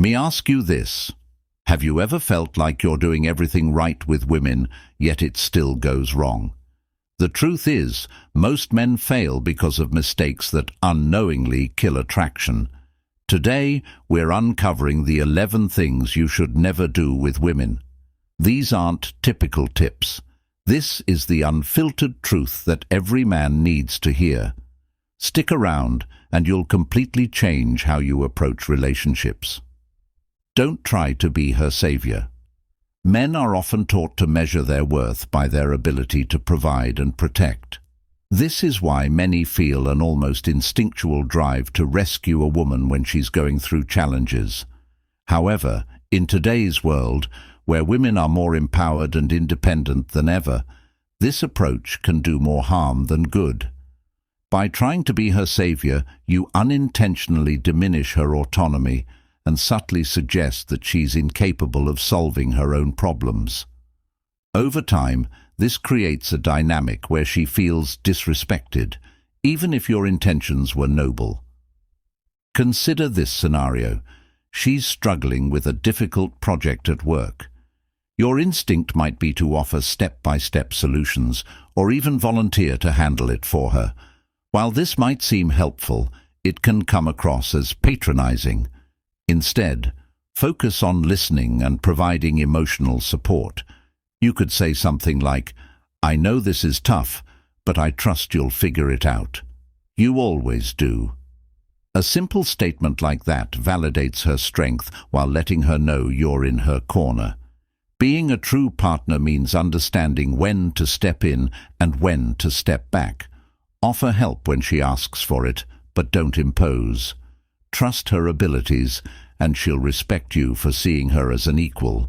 Me ask you this. Have you ever felt like you're doing everything right with women, yet it still goes wrong? The truth is, most men fail because of mistakes that unknowingly kill attraction. Today, we're uncovering the 11 things you should never do with women. These aren't typical tips. This is the unfiltered truth that every man needs to hear. Stick around, and you'll completely change how you approach relationships. Don't try to be her savior. Men are often taught to measure their worth by their ability to provide and protect. This is why many feel an almost instinctual drive to rescue a woman when she's going through challenges. However, in today's world, where women are more empowered and independent than ever, this approach can do more harm than good. By trying to be her savior, you unintentionally diminish her autonomy and subtly suggest that she's incapable of solving her own problems. Over time, this creates a dynamic where she feels disrespected, even if your intentions were noble. Consider this scenario. She's struggling with a difficult project at work. Your instinct might be to offer step-by-step solutions or even volunteer to handle it for her. While this might seem helpful, it can come across as patronizing. Instead, focus on listening and providing emotional support. You could say something like, "I know this is tough, but I trust you'll figure it out. You always do." A simple statement like that validates her strength while letting her know you're in her corner. Being a true partner means understanding when to step in and when to step back. Offer help when she asks for it, but don't impose. Trust her abilities, and she'll respect you for seeing her as an equal.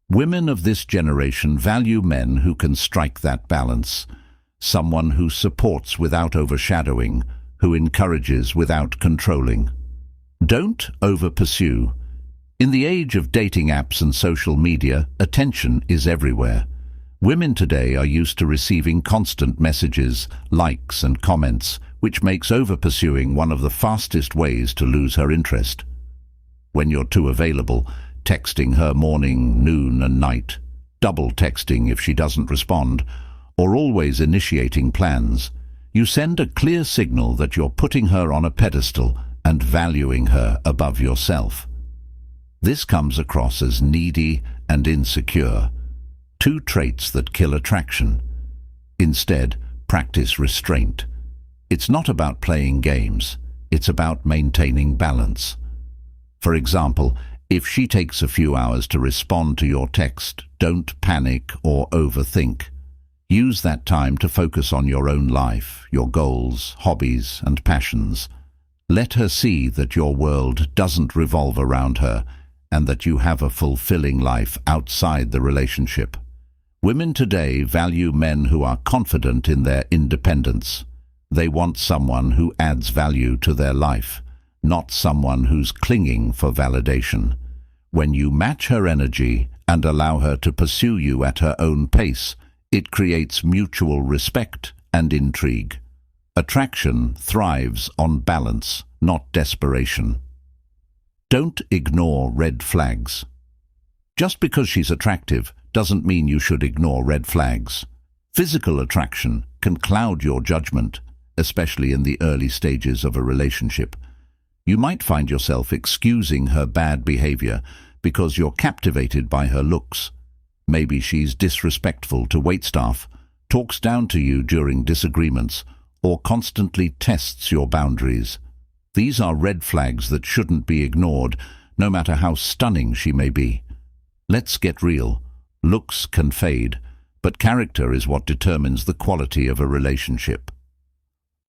Women of this generation value men who can strike that balance. Someone who supports without overshadowing, who encourages without controlling. Don't over-pursue. In the age of dating apps and social media, attention is everywhere. Women today are used to receiving constant messages, likes and comments, which makes over-pursuing one of the fastest ways to lose her interest. When you're too available, texting her morning, noon and night, double texting if she doesn't respond, or always initiating plans, you send a clear signal that you're putting her on a pedestal and valuing her above yourself. This comes across as needy and insecure, two traits that kill attraction. Instead, practice restraint. It's not about playing games, it's about maintaining balance. For example, if she takes a few hours to respond to your text, don't panic or overthink. Use that time to focus on your own life, your goals, hobbies, and passions. Let her see that your world doesn't revolve around her and that you have a fulfilling life outside the relationship. Women today value men who are confident in their independence. They want someone who adds value to their life, not someone who's clinging for validation. When you match her energy and allow her to pursue you at her own pace, it creates mutual respect and intrigue. Attraction thrives on balance, not desperation. Don't ignore red flags. Just because she's attractive doesn't mean you should ignore red flags. Physical attraction can cloud your judgment, especially in the early stages of a relationship. You might find yourself excusing her bad behavior because you're captivated by her looks. Maybe she's disrespectful to waitstaff, talks down to you during disagreements, or constantly tests your boundaries. These are red flags that shouldn't be ignored, no matter how stunning she may be. Let's get real. Looks can fade, but character is what determines the quality of a relationship.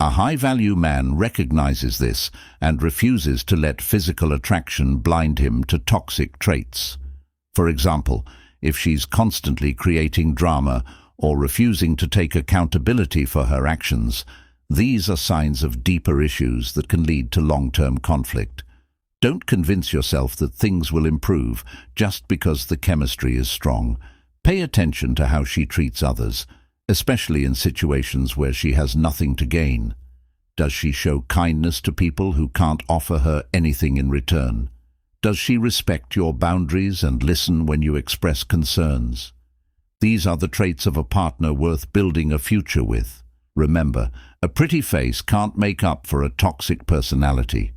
A high-value man recognizes this and refuses to let physical attraction blind him to toxic traits. For example, if she's constantly creating drama or refusing to take accountability for her actions, these are signs of deeper issues that can lead to long-term conflict. Don't convince yourself that things will improve just because the chemistry is strong. Pay attention to how she treats others, especially in situations where she has nothing to gain. Does she show kindness to people who can't offer her anything in return? Does she respect your boundaries and listen when you express concerns? These are the traits of a partner worth building a future with. Remember, a pretty face can't make up for a toxic personality.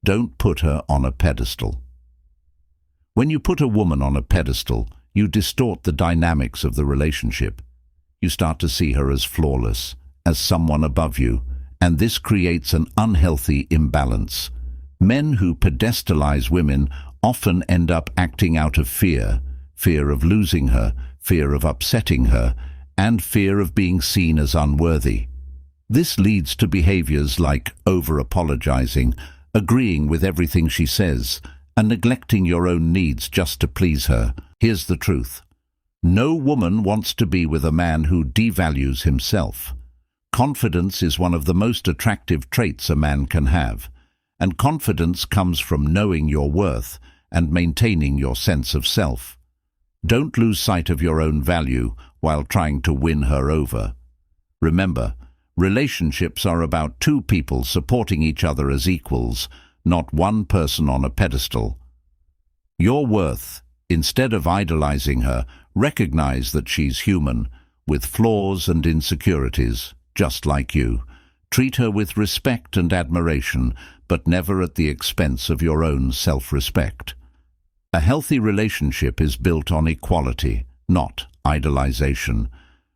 Don't put her on a pedestal. When you put a woman on a pedestal, you distort the dynamics of the relationship. You start to see her as flawless, as someone above you, and this creates an unhealthy imbalance. Men who pedestalize women often end up acting out of fear of losing her, fear of upsetting her, and fear of being seen as unworthy. This leads to behaviors like over-apologizing, agreeing with everything she says, and neglecting your own needs just to please her. Here's the truth. No woman wants to be with a man who devalues himself. Confidence is one of the most attractive traits a man can have, and confidence comes from knowing your worth and maintaining your sense of self. Don't lose sight of your own value while trying to win her over. Remember, relationships are about two people supporting each other as equals, not one person on a pedestal. Your worth, instead of idolizing her, recognize that she's human, with flaws and insecurities, just like you. Treat her with respect and admiration, but never at the expense of your own self-respect. A healthy relationship is built on equality, not idolization.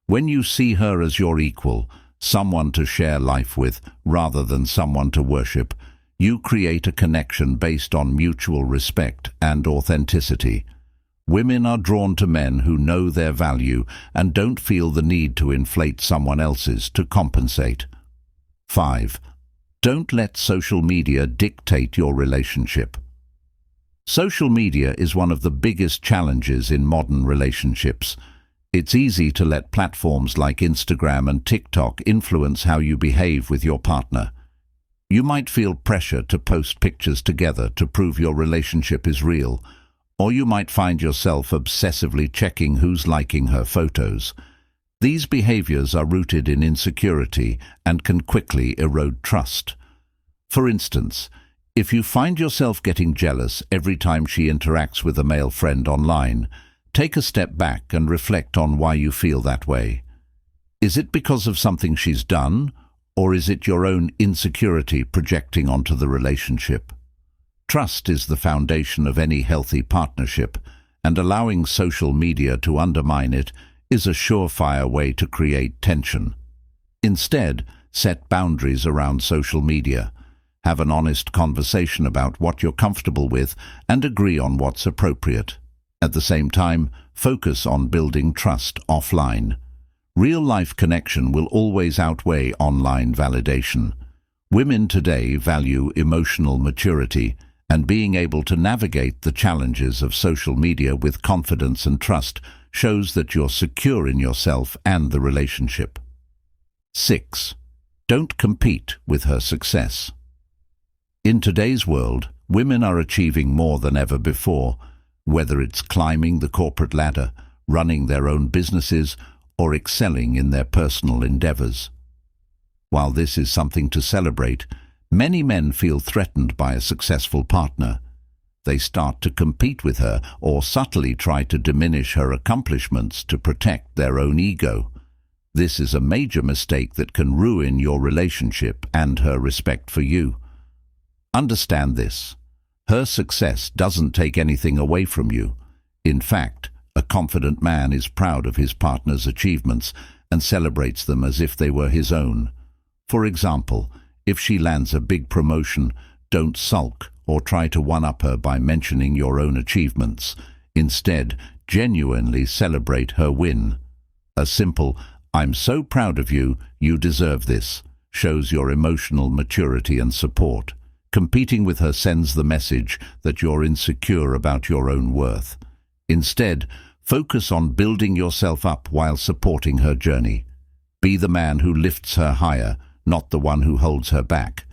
When you see her as your equal, someone to share life with rather than someone to worship, you create a connection based on mutual respect and authenticity. Women are drawn to men who know their value and don't feel the need to inflate someone else's to compensate. 5. Don't let social media dictate your relationship. Social media is one of the biggest challenges in modern relationships. It's easy to let platforms like Instagram and TikTok influence how you behave with your partner. You might feel pressure to post pictures together to prove your relationship is real, or you might find yourself obsessively checking who's liking her photos. These behaviors are rooted in insecurity and can quickly erode trust. For instance, if you find yourself getting jealous every time she interacts with a male friend online, take a step back and reflect on why you feel that way. Is it because of something she's done, or is it your own insecurity projecting onto the relationship? Trust is the foundation of any healthy partnership, and allowing social media to undermine it is a surefire way to create tension. Instead, set boundaries around social media. Have an honest conversation about what you're comfortable with and agree on what's appropriate. At the same time, focus on building trust offline. Real-life connection will always outweigh online validation. Women today value emotional maturity, and being able to navigate the challenges of social media with confidence and trust shows that you're secure in yourself and the relationship. 6. Don't compete with her success. In today's world, women are achieving more than ever before, whether it's climbing the corporate ladder, running their own businesses, or excelling in their personal endeavors. While this is something to celebrate, many men feel threatened by a successful partner. They start to compete with her or subtly try to diminish her accomplishments to protect their own ego. This is a major mistake that can ruin your relationship and her respect for you. Understand this. Her success doesn't take anything away from you. In fact, a confident man is proud of his partner's achievements and celebrates them as if they were his own. For example, if she lands a big promotion, don't sulk or try to one-up her by mentioning your own achievements. Instead, genuinely celebrate her win. A simple, "I'm so proud of you, you deserve this," shows your emotional maturity and support. Competing with her sends the message that you're insecure about your own worth. Instead, focus on building yourself up while supporting her journey. Be the man who lifts her higher, not the one who holds her back.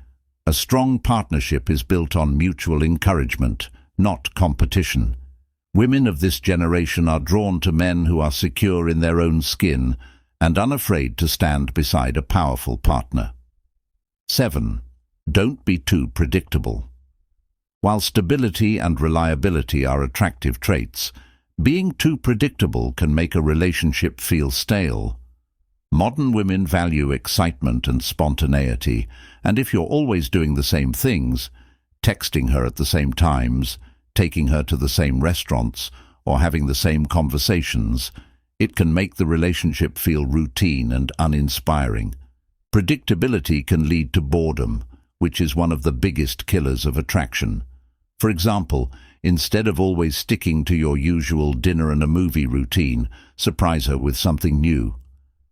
A strong partnership is built on mutual encouragement, not competition. Women of this generation are drawn to men who are secure in their own skin and unafraid to stand beside a powerful partner. 7. Don't be too predictable. While stability and reliability are attractive traits, being too predictable can make a relationship feel stale. Modern women value excitement and spontaneity, and if you're always doing the same things, texting her at the same times, taking her to the same restaurants, or having the same conversations, it can make the relationship feel routine and uninspiring. Predictability can lead to boredom, which is one of the biggest killers of attraction. For example, instead of always sticking to your usual dinner and a movie routine, surprise her with something new.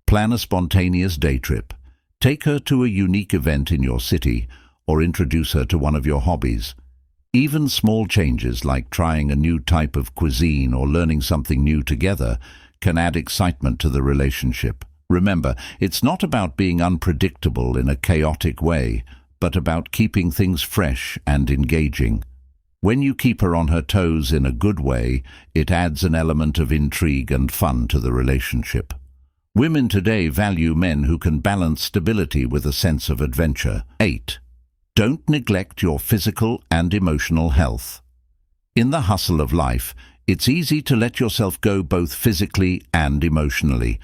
Plan a spontaneous day trip. Take her to a unique event in your city, or introduce her to one of your hobbies. Even small changes like trying a new type of cuisine or learning something new together can add excitement to the relationship. Remember, it's not about being unpredictable in a chaotic way, but about keeping things fresh and engaging. When you keep her on her toes in a good way, it adds an element of intrigue and fun to the relationship. Women today value men who can balance stability with a sense of adventure. 8. Don't neglect your physical and emotional health. In the hustle of life, it's easy to let yourself go both physically and emotionally,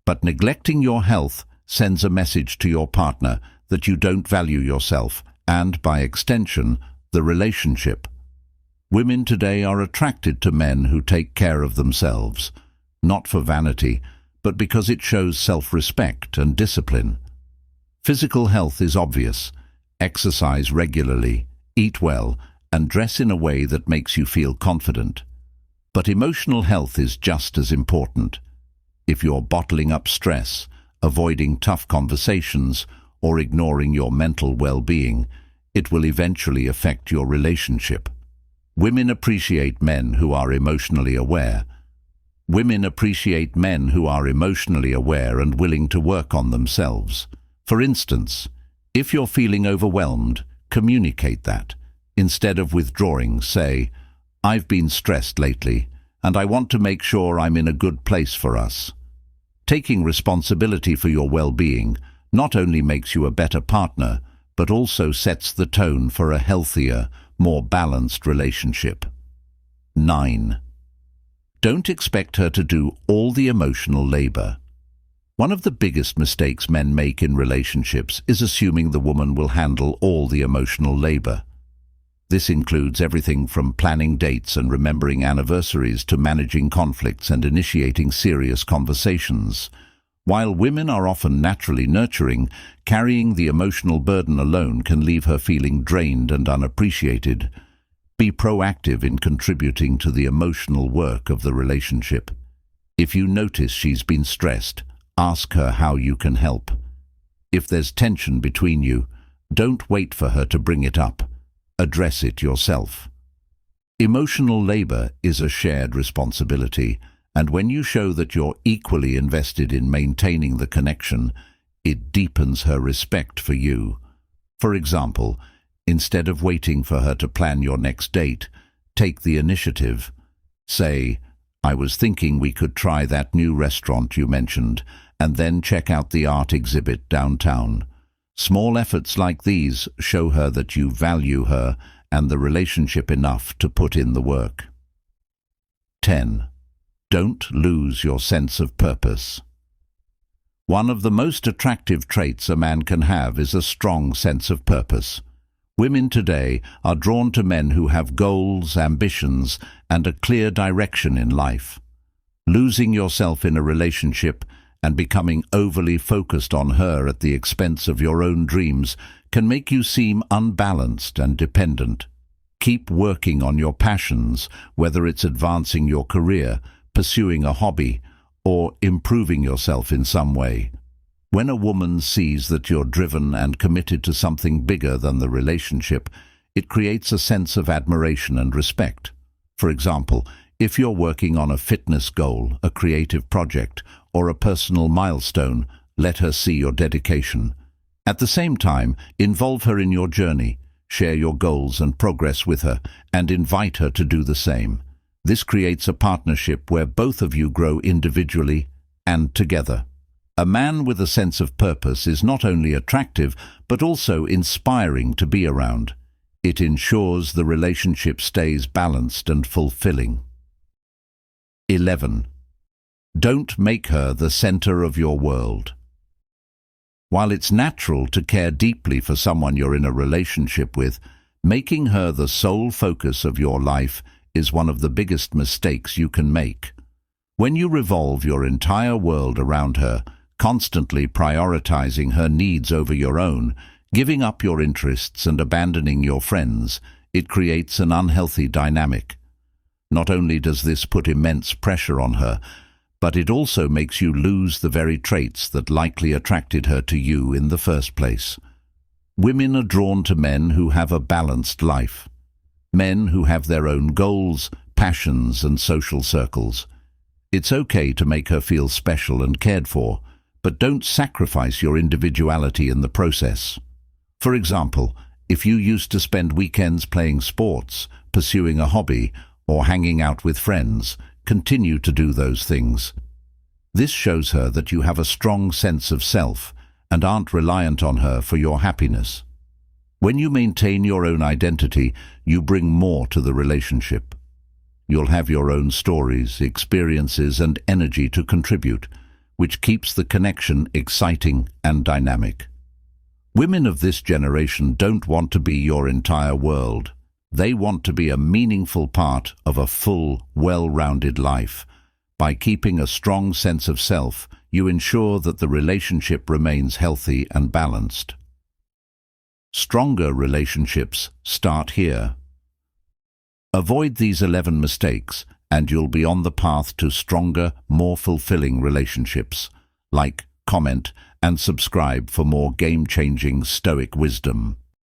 but neglecting your health sends a message to your partner that you don't value yourself and, by extension, the relationship. Women today are attracted to men who take care of themselves, not for vanity, but because it shows self-respect and discipline. Physical health is obvious. Exercise regularly, eat well, and dress in a way that makes you feel confident. But emotional health is just as important. If you're bottling up stress, avoiding tough conversations, or ignoring your mental well-being, it will eventually affect your relationship. Women appreciate men who are emotionally aware. Women appreciate men who are emotionally aware and willing to work on themselves. For instance, if you're feeling overwhelmed, communicate that. Instead of withdrawing, say, "I've been stressed lately, and I want to make sure I'm in a good place for us." Taking responsibility for your well-being not only makes you a better partner, but also sets the tone for a healthier, more balanced relationship. 9. Don't expect her to do all the emotional labor. One of the biggest mistakes men make in relationships is assuming the woman will handle all the emotional labor. This includes everything from planning dates and remembering anniversaries to managing conflicts and initiating serious conversations. While women are often naturally nurturing, carrying the emotional burden alone can leave her feeling drained and unappreciated. Be proactive in contributing to the emotional work of the relationship. If you notice she's been stressed, ask her how you can help. If there's tension between you, don't wait for her to bring it up. Address it yourself. Emotional labor is a shared responsibility, and when you show that you're equally invested in maintaining the connection, it deepens her respect for you. For example, instead of waiting for her to plan your next date, take the initiative. Say, "I was thinking we could try that new restaurant you mentioned, and then check out the art exhibit downtown." Small efforts like these show her that you value her and the relationship enough to put in the work. 10. Don't lose your sense of purpose. One of the most attractive traits a man can have is a strong sense of purpose. Women today are drawn to men who have goals, ambitions, and a clear direction in life. Losing yourself in a relationship and becoming overly focused on her at the expense of your own dreams can make you seem unbalanced and dependent. Keep working on your passions, whether it's advancing your career, pursuing a hobby, or improving yourself in some way. When a woman sees that you're driven and committed to something bigger than the relationship, it creates a sense of admiration and respect. For example, if you're working on a fitness goal, a creative project, or a personal milestone, let her see your dedication. At the same time, involve her in your journey, share your goals and progress with her, and invite her to do the same. This creates a partnership where both of you grow individually and together. A man with a sense of purpose is not only attractive, but also inspiring to be around. It ensures the relationship stays balanced and fulfilling. 11. Don't make her the center of your world. While it's natural to care deeply for someone you're in a relationship with, making her the sole focus of your life is one of the biggest mistakes you can make. When you revolve your entire world around her, constantly prioritizing her needs over your own, giving up your interests and abandoning your friends, it creates an unhealthy dynamic. Not only does this put immense pressure on her, but it also makes you lose the very traits that likely attracted her to you in the first place. Women are drawn to men who have a balanced life. Men who have their own goals, passions, and social circles. It's okay to make her feel special and cared for, but don't sacrifice your individuality in the process. For example, if you used to spend weekends playing sports, pursuing a hobby, or hanging out with friends, continue to do those things. This shows her that you have a strong sense of self and aren't reliant on her for your happiness. When you maintain your own identity, you bring more to the relationship. You'll have your own stories, experiences, and energy to contribute, which keeps the connection exciting and dynamic. Women of this generation don't want to be your entire world. They want to be a meaningful part of a full, well-rounded life. By keeping a strong sense of self, you ensure that the relationship remains healthy and balanced. Stronger relationships start here. Avoid these 11 mistakes, and you'll be on the path to stronger, more fulfilling relationships. Like, comment, and subscribe for more game-changing Stoic wisdom.